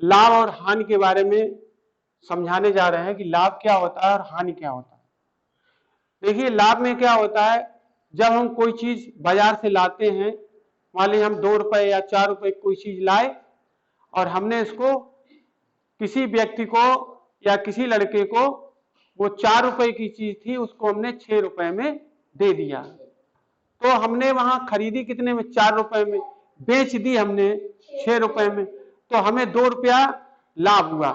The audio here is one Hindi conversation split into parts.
लाभ और हानि के बारे में समझाने जा रहे हैं कि लाभ क्या होता है और हानि क्या होता है। देखिए, लाभ में क्या होता है, जब हम कोई चीज बाजार से लाते हैं, मान लीजिए हम 2 रुपए या 4 रुपए कोई चीज लाए और हमने इसको किसी व्यक्ति को या किसी लड़के को, वो 4 रुपए की चीज थी उसको हमने 6 रुपए में दे दिया, तो हमने वहां खरीदी कितने में, 4 रुपए में, बेच दी हमने 6 रुपए में, तो हमें 2 रुपया लाभ हुआ,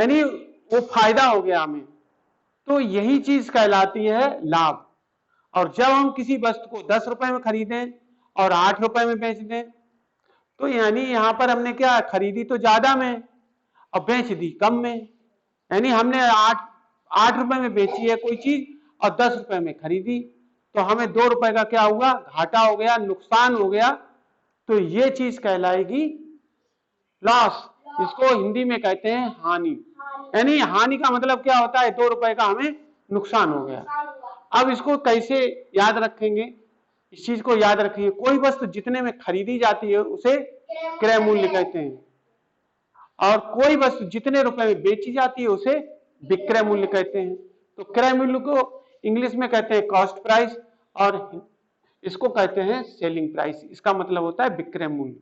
यानी वो फायदा हो गया हमें। तो यही चीज कहलाती है लाभ। और जब हम किसी वस्तु को 10 रुपए में खरीदें और 8 रुपए में बेच दें, तो यानी यहां पर हमने क्या खरीदी तो ज्यादा में और बेच दी कम में, यानी हमने 8 रुपए में बेची है कोई चीज और 10 रुपए में खरीदी, तो हमें 2 रुपए का क्या हुआ, घाटा हो गया, नुकसान हो गया। तो ये चीज कहलाएगी लॉस, इसको हिंदी में कहते हैं हानि। यानी हानि का मतलब क्या होता है, 2 रुपए का हमें नुकसान हो गया। अब इसको कैसे याद रखेंगे, इस चीज को याद रखेंगे, कोई वस्तु जितने में खरीदी जाती है उसे क्रय मूल्य कहते हैं, और कोई वस्तु जितने रुपए में बेची जाती है उसे विक्रय मूल्य कहते हैं। तो क्रय मूल्य को इंग्लिश में कहते हैं कॉस्ट प्राइस और इसको कहते हैं सेलिंग प्राइस, इसका मतलब होता है विक्रय मूल्य।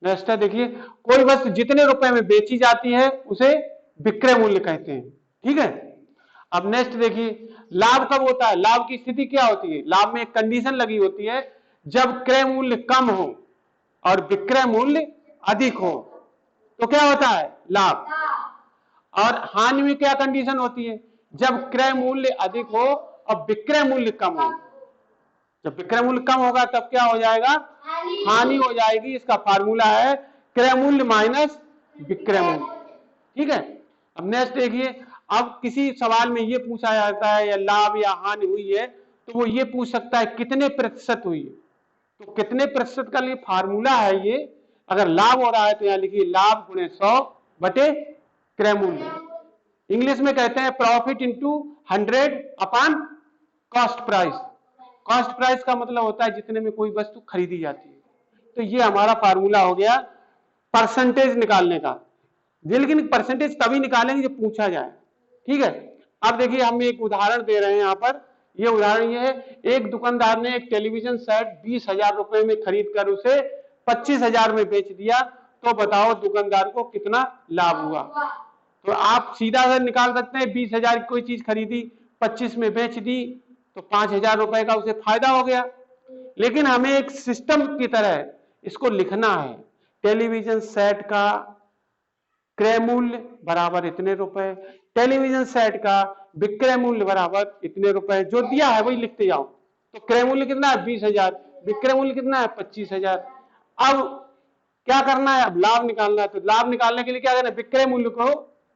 नेक्स्ट है, देखिए, कोई वस्तु जितने रुपए में बेची जाती है उसे विक्रय मूल्य कहते हैं, ठीक है। अब नेक्स्ट देखिए, लाभ कब होता है, लाभ की स्थिति क्या होती है, लाभ में एक कंडीशन लगी होती है, जब क्रय मूल्य कम हो और विक्रय मूल्य अधिक हो तो क्या होता है, लाभ। और हानि में क्या कंडीशन होती है, जब क्रय मूल्य अधिक हो और विक्रय मूल्य कम हो। जब विक्रय मूल्य कम होगा तब क्या हो जाएगा, हानि हो जाएगी। इसका फार्मूला है क्रय मूल्य माइनस विक्रय मूल्य, ठीक है। अब नेक्स्ट देखिए, अब किसी सवाल में ये पूछा जाता है या लाभ या हानि हुई है तो वो ये पूछ सकता है कितने प्रतिशत हुई है, तो कितने प्रतिशत का लिए फार्मूला है ये, अगर लाभ हो रहा है तो यहां लिखिए लाभ गुणे 100 बटे क्रय मूल्य। इंग्लिश में कहते हैं profit into 100 upon cost price. Cost price का मतलब होता है जितने में कोई वस्तु खरीदी जाती है। तो ये हमारा फार्मूला हो गया परसेंटेज निकालने का। लेकिन परसेंटेज तभी निकालेंगे जब पूछा जाए, ठीक है। अब देखिए, हम एक उदाहरण दे रहे हैं यहाँ पर। ये उदाहरण ये है, एक दुकानदार ने एक टेलीविजन सेट 20,000 रुपए में खरीद कर उसे 25,000 में बेच दिया, तो बताओ दुकानदार को कितना लाभ हुआ। तो आप सीधा अगर निकाल सकते हैं, 20,000 की कोई चीज खरीदी, 25 में बेच दी, तो 5,000 रुपए का उसे फायदा हो गया। लेकिन हमें एक सिस्टम की तरह इसको लिखना है, टेलीविजन सेट का क्रय मूल्य बराबर इतने रुपए, टेलीविजन सेट का विक्रय मूल्य बराबर इतने रुपए, जो दिया है वही लिखते जाओ। तो क्रय मूल्य कितना है 20,000, विक्रय मूल्य कितना है 25,000। अब क्या करना है, अब लाभ निकालना है। तो लाभ निकालने के लिए क्या करना है, विक्रय मूल्य को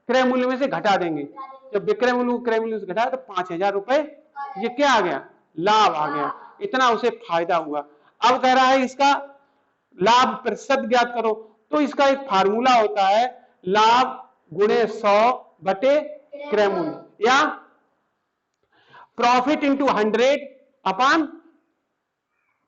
क्रय मूल्य में से घटा देंगे। जब विक्रय मूल्य को क्रय मूल्य से घटाया तो 5,000 रुपए ये क्या आ गया, लाभ आ गया, इतना उसे फायदा हुआ। अब कह रहा है इसका लाभ प्रतिशत ज्ञात करो, तो इसका एक फार्मूला होता है लाभ गुणे 100 बटे क्रय मूल्य, या profit into 100 upon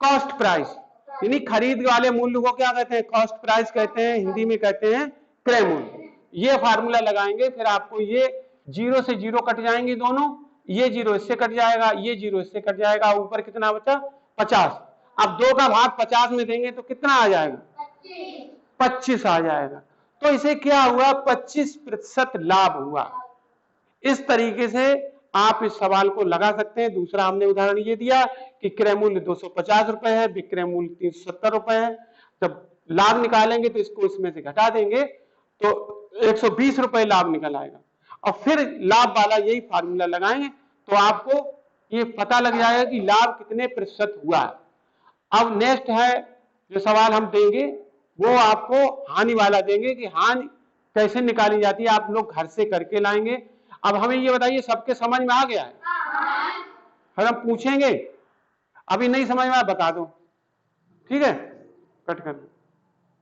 cost price. यानी खरीद वाले मूल्य को क्या कहते हैं, कॉस्ट प्राइस कहते हैं, हिंदी में कहते हैं क्रय मूल्य। ये फार्मूला लगाएंगे, फिर आपको ये 0 से 0 कट जाएंगे दोनों, ये 0 इससे कट जाएगा, ये 0 इससे कट जाएगा, ऊपर कितना बचा 50। अब 2 का भाग 50 में देंगे तो कितना आ जाएगा, 25 आ जाएगा। तो इसे क्या हुआ, 25% लाभ हुआ। इस तरीके से आप इस सवाल को लगा सकते हैं। दूसरा हमने उदाहरण ये दिया कि क्रय मूल्य 250 रुपए है, विक्रय मूल्य 370 रुपए है। जब लाभ निकालेंगे तो इसको इसमें से घटा देंगे तो 120 रुपए लाभ निकल आएगा, और फिर लाभ वाला यही फार्मूला लगाएंगे तो आपको ये पता लग जाएगा कि लाभ कितने प्रतिशत हुआ है। अब नेक्स्ट है जो सवाल हम देंगे वो आपको हानि वाला देंगे कि हानि कैसे निकाली जाती है, आप लोग घर से करके लाएंगे। अब हमें ये बताइए सबके समझ में आ गया है, फिर हम पूछेंगे, अभी नहीं समझ में आया बता दो, ठीक है, कट कर।